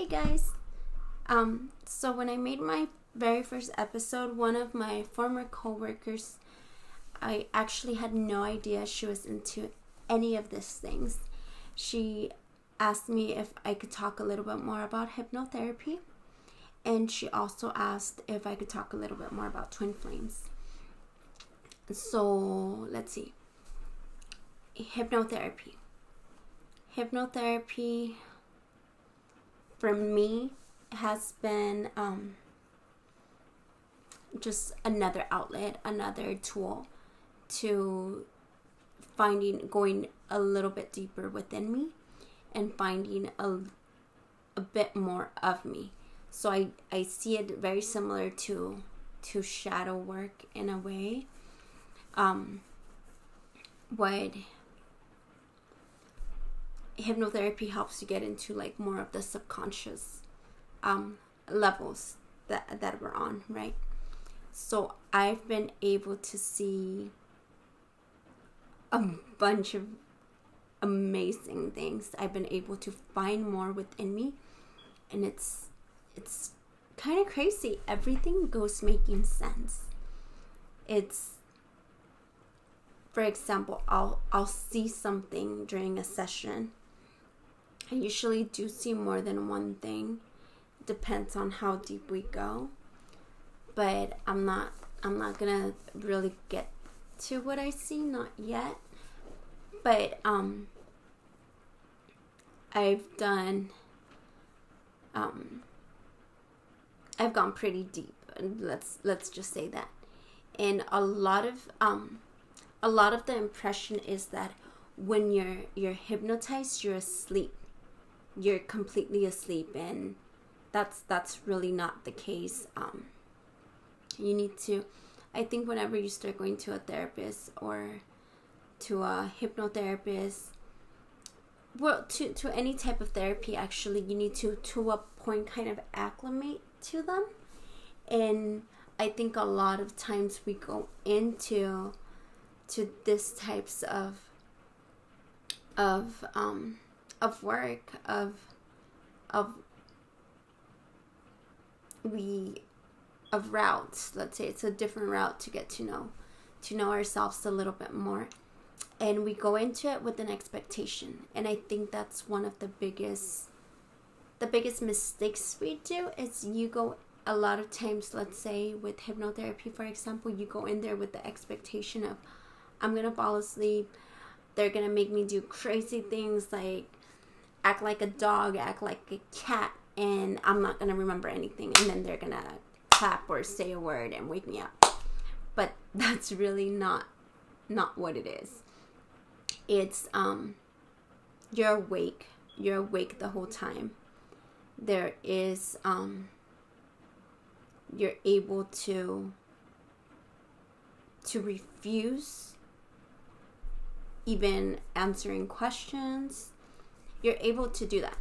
Hey guys. So when I made my very first episode, one of my former coworkers, I actually had no idea she was into any of these things. She asked me if I could talk a little bit more about hypnotherapy, and she also asked if I could talk a little bit more about twin flames. So let's see. Hypnotherapy for me has been just another outlet, another tool to going a little bit deeper within me and finding a bit more of me. So I see it very similar to shadow work in a way. What hypnotherapy helps you get into, like, more of the subconscious levels that we're on, right? So I've been able to see a bunch of amazing things. I've been able to find more within me, and it's kind of crazy. Everything goes making sense. It's, for example, I'll see something during a session. I usually do see more than one thing. It depends on how deep we go. But I'm not gonna really get to what I see, not yet. But I've gone pretty deep. Let's just say that. And a lot of the impression is that when you're hypnotized, you're asleep. You're completely asleep, and that's really not the case. You need to, I think, whenever you start going to a therapist or to a hypnotherapist, well, to any type of therapy, actually, you need to a point, kind of acclimate to them. And I think a lot of times we go into this types of work of routes. Let's say it's a different route to get to know ourselves a little bit more, and we go into it with an expectation. And I think that's one of the biggest mistakes we do is you go a lot of times, let's say with hypnotherapy, for example, you go in there with the expectation of, I'm gonna fall asleep. They're gonna make me do crazy things like act like a dog, act like a cat, and I'm not gonna remember anything. And then they're gonna clap or say a word and wake me up. But that's really not what it is. It's you're awake. You're awake the whole time. There is you're able to refuse even answering questions. You're able to do that.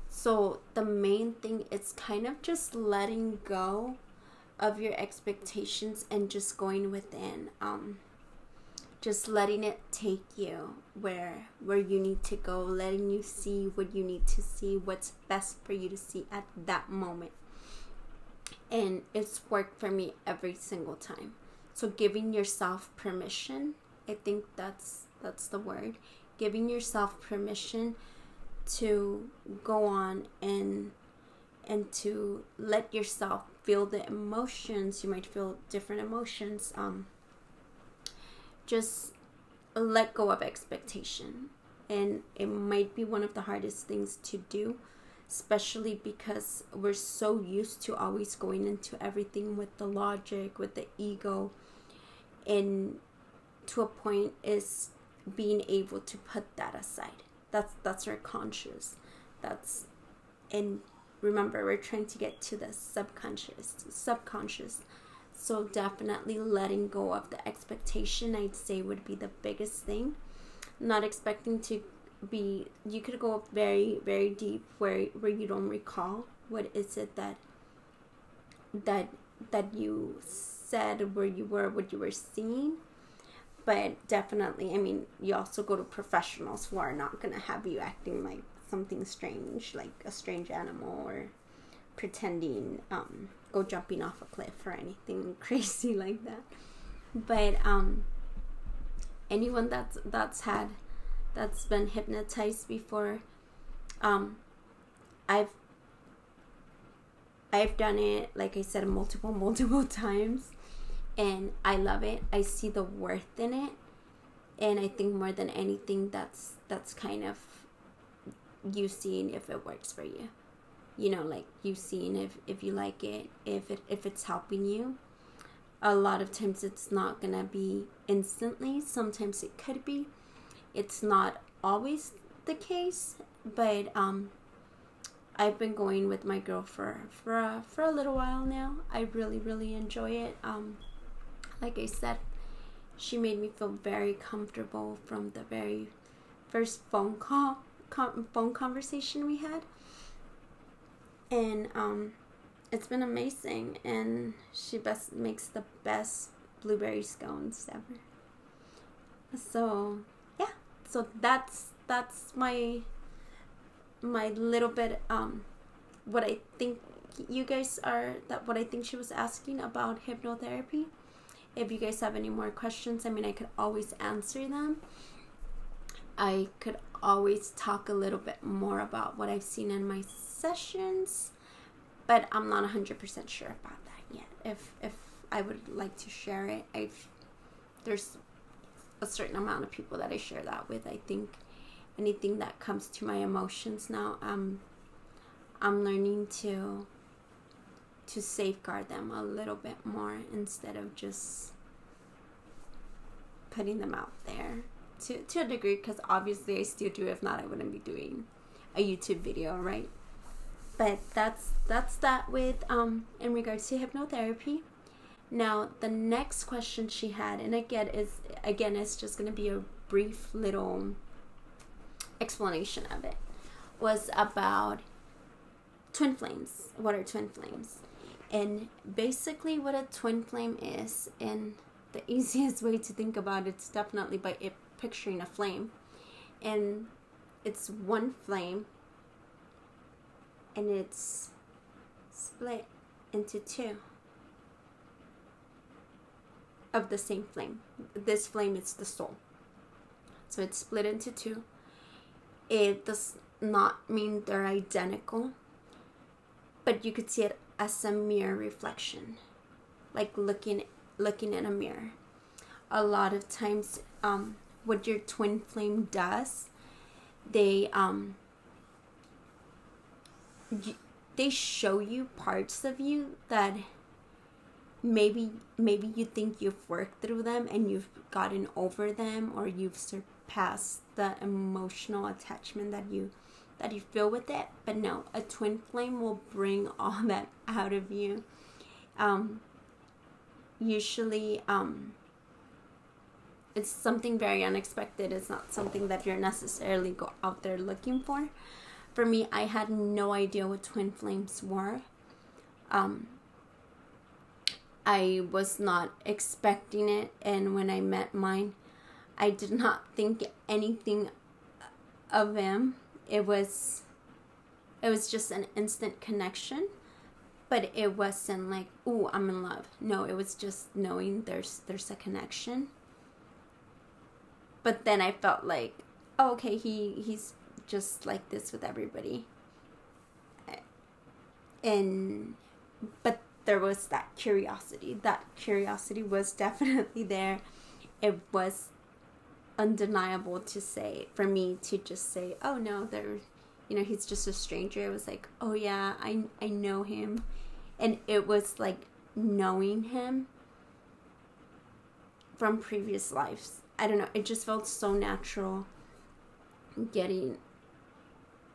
So the main thing is kind of just letting go of your expectations and just going within. Just letting it take you where you need to go, letting you see what you need to see, what's best for you to see at that moment. And it's worked for me every single time. So giving yourself permission, I think that's the word. Giving yourself permission to go on and to let yourself feel the emotions. You might feel different emotions. Just let go of expectation. And it might be one of the hardest things to do, especially because we're so used to always going into everything with the logic, with the ego. And to a point is being able to put that aside. That's our conscious. And remember, we're trying to get to the subconscious. So definitely letting go of the expectation, I'd say, would be the biggest thing. Not expecting to be, you could go very, very deep where you don't recall what is it that you said, where you were, what you were seeing. But definitely, I mean, you also go to professionals who are not going to have you acting like something strange, like a strange animal, or pretending, go jumping off a cliff or anything crazy like that. But anyone that's been hypnotized before, I've done it, like I said, multiple times, and I love it. I see the worth in it, and I think more than anything, that's kind of you seeing if it works for you. You know, like you seeing if you like it, if it's helping you. A lot of times it's not gonna be instantly. Sometimes it could be. It's not always the case, but I've been going with my girl for a little while now. I really enjoy it. Like I said, she made me feel very comfortable from the very first phone conversation we had, and it's been amazing. And she makes the best blueberry scones ever. So yeah, so that's my little bit, what I think you guys are, what I think she was asking about hypnotherapy. If you guys have any more questions, I mean, I could always answer them. I could always talk a little bit more about what I've seen in my sessions, but I'm not 100% sure about that yet. If I would like to share it, there's a certain amount of people that I share that with. I think anything that comes to my emotions now, I'm learning to safeguard them a little bit more instead of just putting them out there to a degree, because obviously I still do. If not, I wouldn't be doing a YouTube video, right? But that's that with in regards to hypnotherapy. Now the next question she had, and again it's just going to be a brief little explanation of it, was about twin flames. What are twin flames? And basically what a twin flame is, and the easiest way to think about it's definitely by picturing a flame, and it's one flame and it's split into two of the same flame. This flame is the soul, so it's split into two. It does not mean they're identical, but you could see it as a mirror reflection, like looking in a mirror. A lot of times, what your twin flame does, they show you parts of you that maybe you think you've worked through them and you've gotten over them, or you've surpassed the emotional attachment that you feel with it. But no, a twin flame will bring all that out of you. Usually it's something very unexpected. It's not something that you're necessarily go out there looking for. For me, I had no idea what twin flames were. I was not expecting it, and when I met mine, I did not think anything of him. It was just an instant connection, but it wasn't like, ooh, I'm in love. No, it was just knowing there's a connection. But then I felt like, oh, okay, he's just like this with everybody. But there was that curiosity. That curiosity was definitely there. It was undeniable to say, for me to just say, oh no, he's just a stranger. It was like, oh yeah, I know him. And it was like knowing him from previous lives. I don't know, it just felt so natural. Getting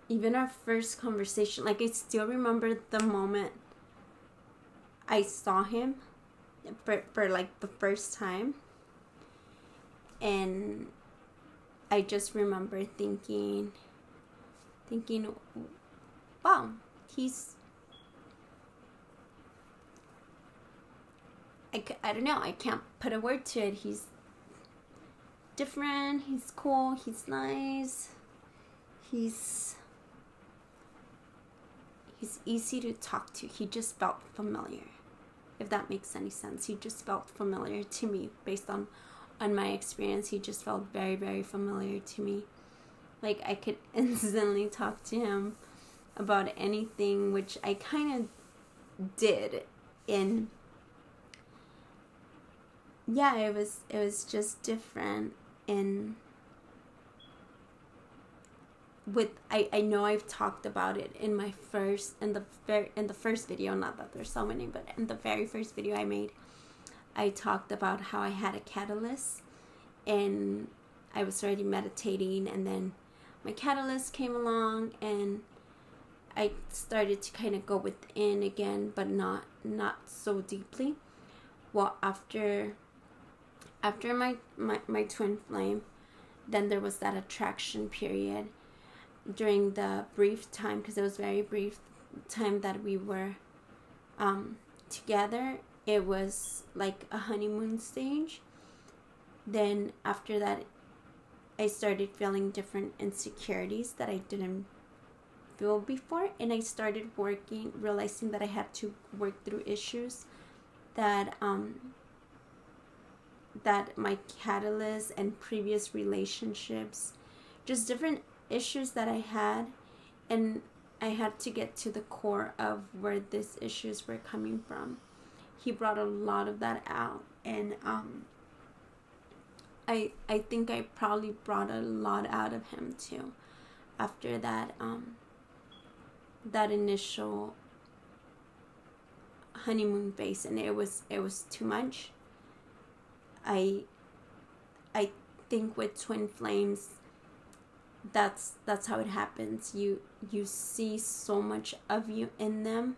even our first conversation, like I still remember the moment I saw him for like the first time, and I just remember thinking, wow, I don't know, I can't put a word to it. He's different, he's cool, he's nice, he's He's easy to talk to. He just felt familiar, if that makes any sense. He just felt familiar to me based on my experience. He just felt very, very familiar to me. Like, I could instantly talk to him about anything, which I kind of did. And yeah, it was just different. And with I know I've talked about it in the first video, not that there's so many, but in the very first video I made, I talked about how I had a catalyst, and I was already meditating, and then my catalyst came along, and I started to kind of go within again, but not so deeply. Well, after my twin flame, then there was that attraction period during the brief time, because it was very brief time that we were together. It was like a honeymoon stage. Then after that, I started feeling different insecurities that I didn't feel before, and I started realizing that I had to work through issues that that my catalyst and previous relationships, just different issues that I had, and I had to get to the core of where these issues were coming from. He brought a lot of that out, and I think I probably brought a lot out of him too after that that initial honeymoon phase, and it was too much. I think with twin flames, that's how it happens. You see so much of you in them,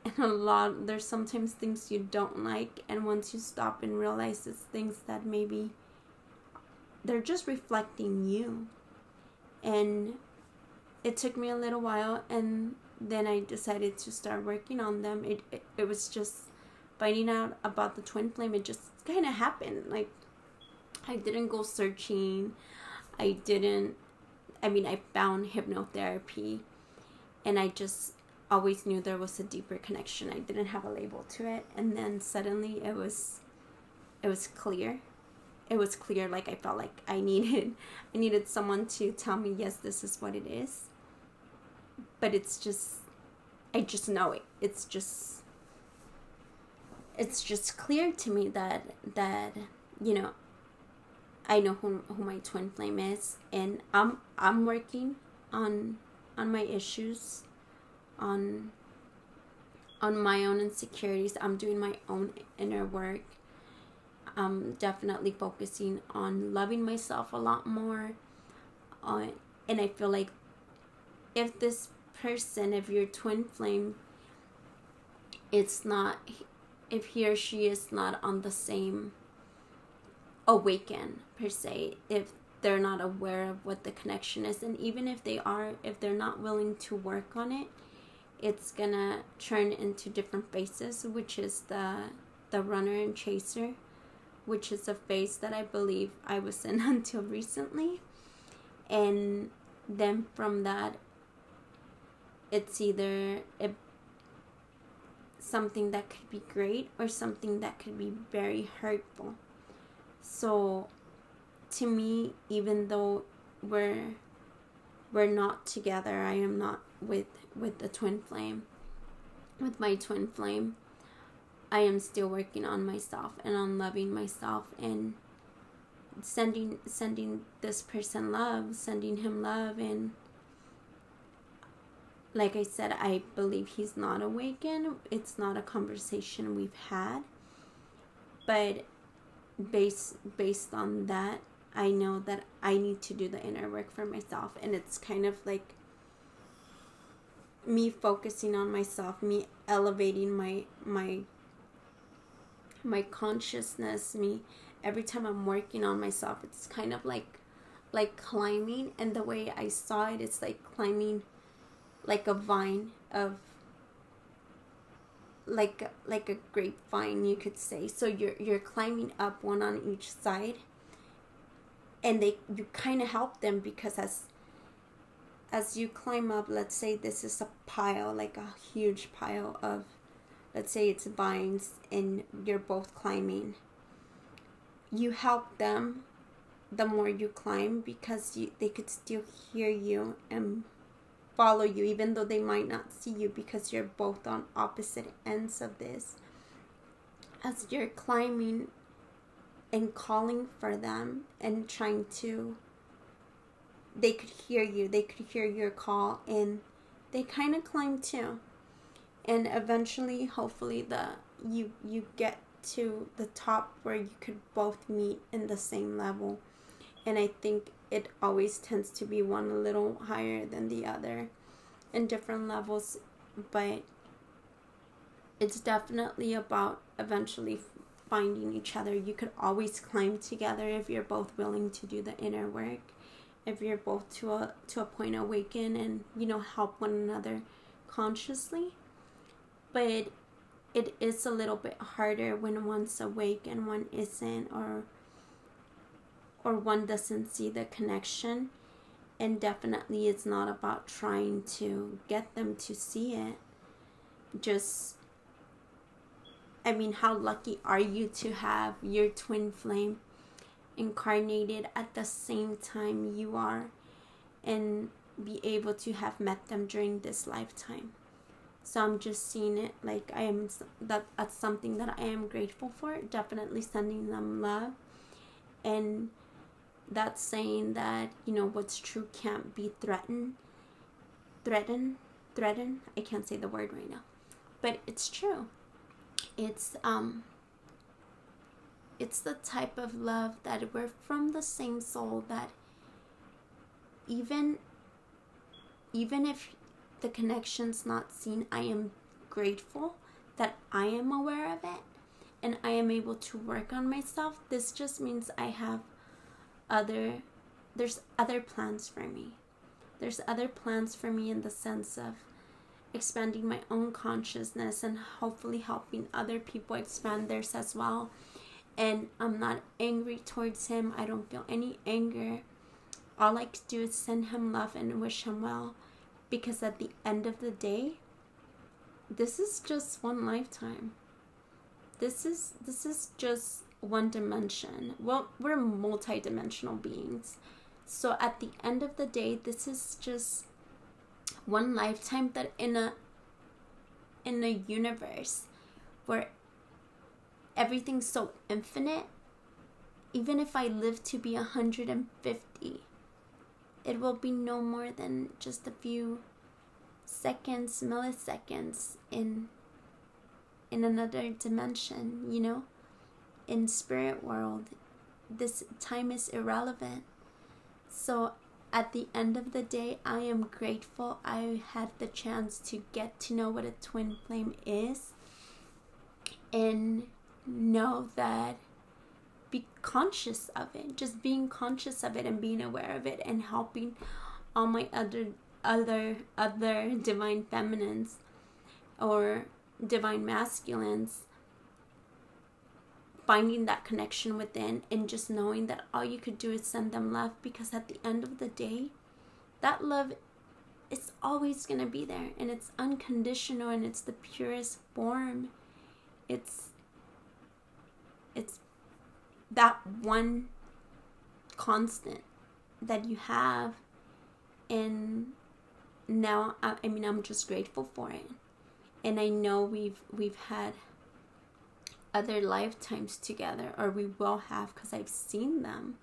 and there's sometimes things you don't like, and once you stop and realize it's things that maybe they're just reflecting you. And it took me a little while, and then I decided to start working on them. It was just finding out about the twin flame. It just kind of happened. Like, I didn't go searching. I found hypnotherapy, and I just always knew there was a deeper connection. I didn't have a label to it, and then suddenly it was clear. It was clear. Like, I felt like I needed someone to tell me, yes, this is what it is. But it's just, I just know it. It's just clear to me that you know, I know who my twin flame is, and I'm working on my issues, on my own insecurities. I'm doing my own inner work. I'm definitely focusing on loving myself a lot more. And I feel like if this person, if your twin flame, if he or she is not on the same awaken per se, if they're not aware of what the connection is, and even if they're not willing to work on it, it's gonna turn into different phases, which is the runner and chaser, which is a phase that I believe I was in until recently. And then from that, it's either something that could be great or something that could be very hurtful. So to me, even though we're not together, I am not with the twin flame, with my twin flame, I am still working on myself and on loving myself, and sending this person love, sending him love. And like I said, I believe he's not awakened. It's not a conversation we've had, but based on that, I know that I need to do the inner work for myself. And it's kind of like me focusing on myself, me elevating my consciousness. Me, every time I'm working on myself, it's kind of like climbing. And the way I saw it, it's like climbing like a vine of like a grapevine, you could say. So you're climbing up, one on each side, and you kind of help them, because as you climb up, let's say this is a pile, like a huge pile of, let's say it's vines, and you're both climbing. You help them the more you climb, because they could still hear you and follow you, even though they might not see you, because you're both on opposite ends of this. As you're climbing and calling for them and trying to, they could hear you, they could hear your call, and they kind of climb too. And eventually, hopefully, you get to the top where you could both meet in the same level. And I think it always tends to be one a little higher than the other in different levels, but it's definitely about eventually finding each other. You could always climb together if you're both willing to do the inner work, if you're both to a point awaken and, you know, help one another consciously. But it is a little bit harder when one's awake and one isn't, or one doesn't see the connection. And definitely it's not about trying to get them to see it. Just, I mean, how lucky are you to have your twin flame incarnated at the same time you are, and be able to have met them during this lifetime. So I'm just seeing it like that's something that I am grateful for. Definitely sending them love. And that's saying that, you know, what's true can't be threatened. I can't say the word right now, but it's true. It's the type of love that we're from the same soul, that even if the connection's not seen, I am grateful that I am aware of it and I am able to work on myself. This just means I have there's other plans for me. There's other plans for me in the sense of expanding my own consciousness and hopefully helping other people expand theirs as well. And I'm not angry towards him. I don't feel any anger. All I could do is send him love and wish him well, because at the end of the day, this is just one lifetime. This is just one dimension. Well, we're multi-dimensional beings. So at the end of the day, this is just one lifetime, that in a universe where everything's so infinite, even if I live to be 150, it will be no more than just a few seconds, milliseconds in another dimension, you know? In spirit world, this time is irrelevant. So at the end of the day, I am grateful I had the chance to get to know what a twin flame is, and know that, be conscious of it, just being conscious of it and being aware of it, and helping all my other divine feminines or divine masculines, finding that connection within, and just knowing that all you could do is send them love, because at the end of the day, that love is always going to be there, and it's unconditional, and it's the purest form. It's that one constant that you have. And now, I mean, I'm just grateful for it. And I know we've had other lifetimes together, or we will have, because I've seen them.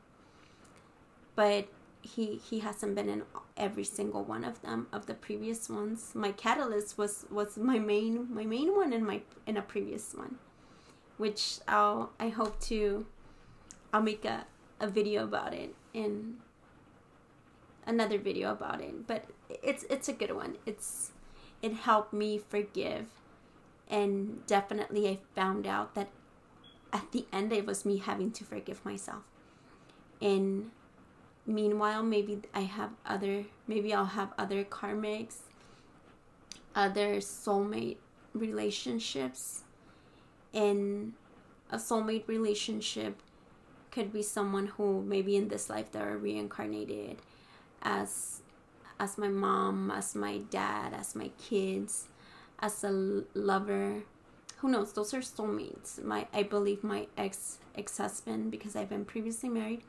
But he hasn't been in every single one of them, of the previous ones. My catalyst was my main one in a previous one, which I'll make a video about it, in another video about it. But it's a good one. It helped me forgive. And definitely I found out that at the end it was me having to forgive myself. And meanwhile, maybe I'll have other karmics, other soulmate relationships. And a soulmate relationship could be someone who maybe in this life they're reincarnated as as my mom, as my dad, as my kids, as a lover. Who knows? Those are soulmates. I believe my ex-husband, because I've been previously married,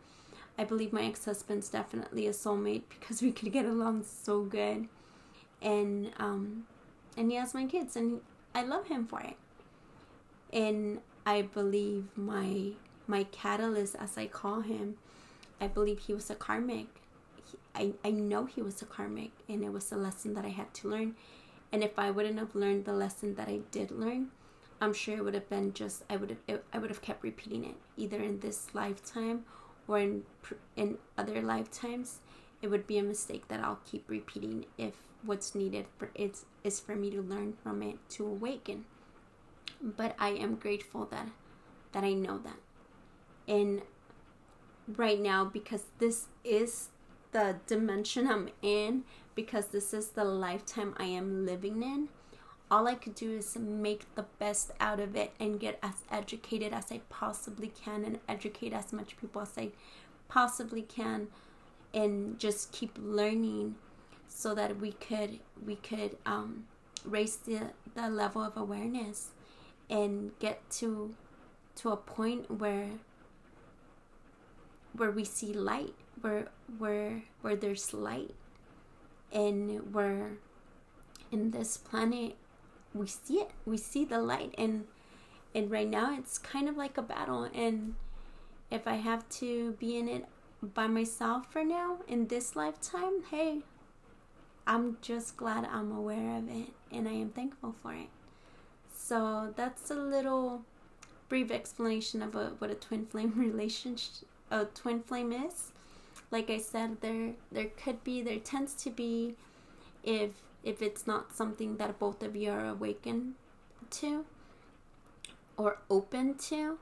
I believe my ex-husband's definitely a soulmate because we could get along so good. And he has my kids, and I love him for it. And I believe my catalyst, as I call him, I believe he was a karmic. I know he was a karmic, and it was a lesson that I had to learn. And if I wouldn't have learned the lesson that I did learn, I'm sure it would have been just, I would have kept repeating it, either in this lifetime or in other lifetimes. It would be a mistake that I'll keep repeating if what's needed is for me to learn from it, to awaken. But I am grateful that I know that. And right now, because this is the dimension I'm in, because this is the lifetime I am living in, all I could do is make the best out of it and get as educated as I possibly can, and educate as much people as I possibly can, and just keep learning so that we could raise the level of awareness and get to a point where we see light, where there's light, and where in this planet we see it, we see the light. And right now it's kind of like a battle, and if I have to be in it by myself for now in this lifetime, hey, I'm just glad I'm aware of it, and I am thankful for it. So that's a little brief explanation of what a twin flame relationship, a twin flame is. Like I said, there tends to be, if it's not something that both of you are awakened to or open to,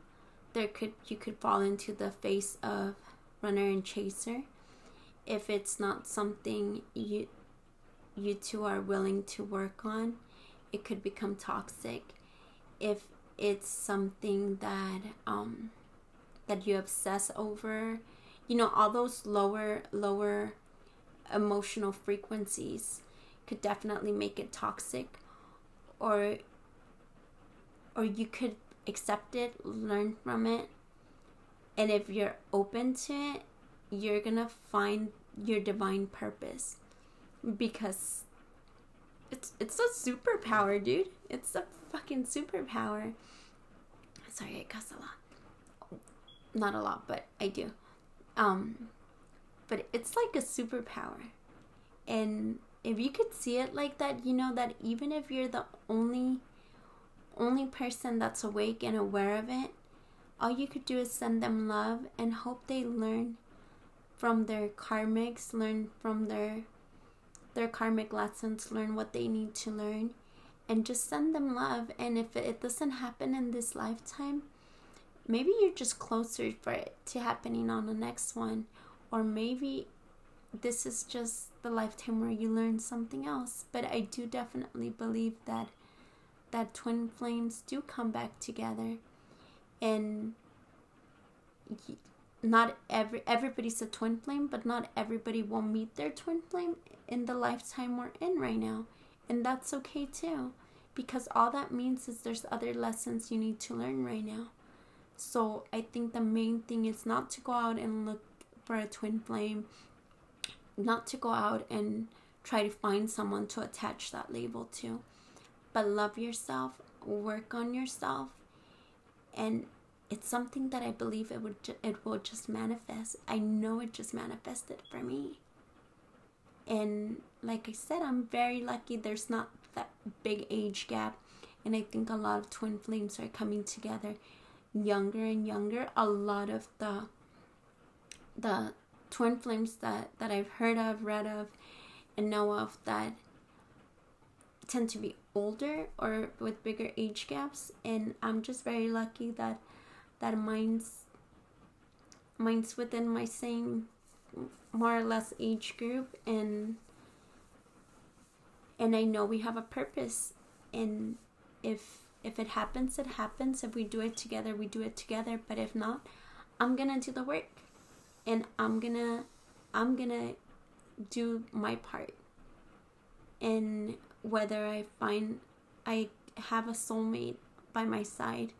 you could fall into the phase of runner and chaser. If it's not something you two are willing to work on, it could become toxic. If it's something that you obsess over, all those lower emotional frequencies could definitely make it toxic. Or you could accept it, learn from it, and if you're open to it, you're gonna find your divine purpose, because it's a superpower, dude. It's a fucking superpower. Sorry, I cuss a lot. Not a lot, but I do. But it's like a superpower. And if you could see it like that, that even if you're the only person that's awake and aware of it, all you could do is send them love and hope they learn from their karmics, learn from their karmic lessons, learn what they need to learn, and just send them love. And if it doesn't happen in this lifetime, maybe you're just closer for it to happening on the next one. Or maybe this is just the lifetime where you learn something else. But I do definitely believe that twin flames do come back together. And not everybody's a twin flame, but not everybody will meet their twin flame in the lifetime we're in right now. And that's okay too, because all that means is there's other lessons you need to learn right now. So I think the main thing is not to go out and look for a twin flame, not to go out and try to find someone to attach that label to, but love yourself, work on yourself, and it's something that I believe it will just manifest. I know it just manifested for me. And like I said, I'm very lucky there's not that big age gap. And I think a lot of twin flames are coming together younger and younger. A lot of the twin flames that I've heard of, read of, and know of that tend to be older or with bigger age gaps. And I'm just very lucky that mine's within my same more or less age group, and I know we have a purpose. And if it happens, it happens. If we do it together, we do it together. But if not, I'm gonna do the work, and I'm gonna do my part. and whether I have a soulmate by my side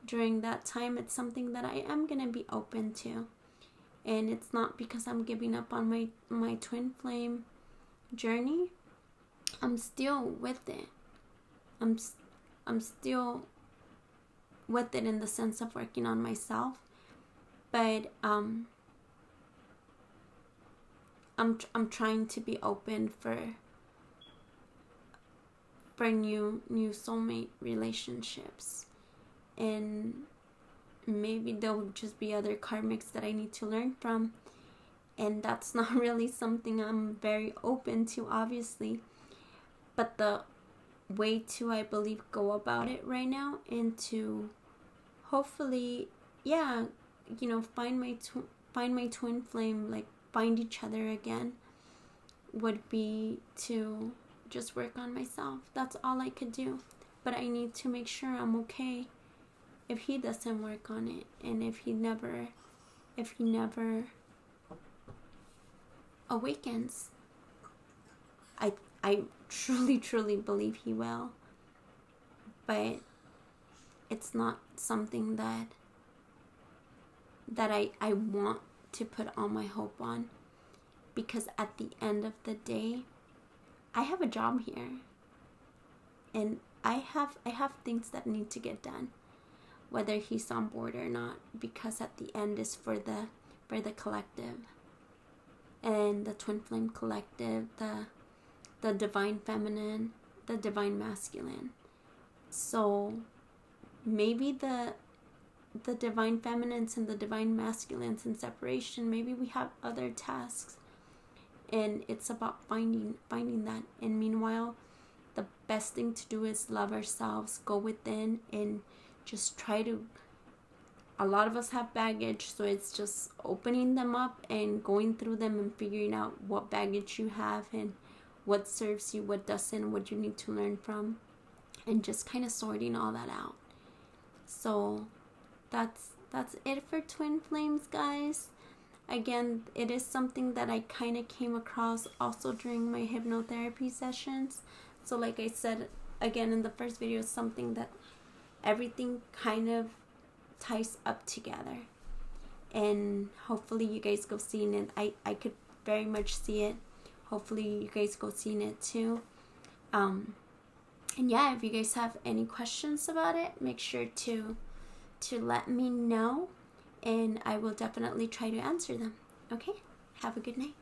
during that time, it's something that I am going to be open to. And it's not because I'm giving up on my twin flame journey. I'm still with it. I'm still with it in the sense of working on myself. But I'm trying to be open for new soulmate relationships, and maybe there'll just be other karmics that I need to learn from, and that's not really something I'm very open to, obviously. But the way to, I believe, go about it right now, and to hopefully, yeah, find my twin flame, like find each other again, would be to just work on myself. That's all I could do. But I need to make sure I'm okay if he doesn't work on it, and if he never awakens. I truly believe he will, but it's not something that I want to put all my hope on, because at the end of the day, I have a job here, and I have things that need to get done, whether he's on board or not, because at the end is for the collective, and the twin flame collective, the divine feminine, the divine masculine. So maybe the divine feminines and the divine masculines in separation, maybe we have other tasks, and it's about finding that. And meanwhile, the best thing to do is love ourselves, go within, and just try to, a lot of us have baggage, so it's just opening them up and going through them and figuring out what baggage you have and what serves you, what doesn't, what you need to learn from, and just kind of sorting all that out. So that's it for twin flames, guys. Again, it is something that I kind of came across also during my hypnotherapy sessions. So like I said again in the first video, it's something that everything kind of ties up together, and hopefully you guys go seeing it. I could very much see it. Hopefully you guys go seeing it too. And yeah, if you guys have any questions about it, make sure to let me know, and I will definitely try to answer them. Okay? Have a good night.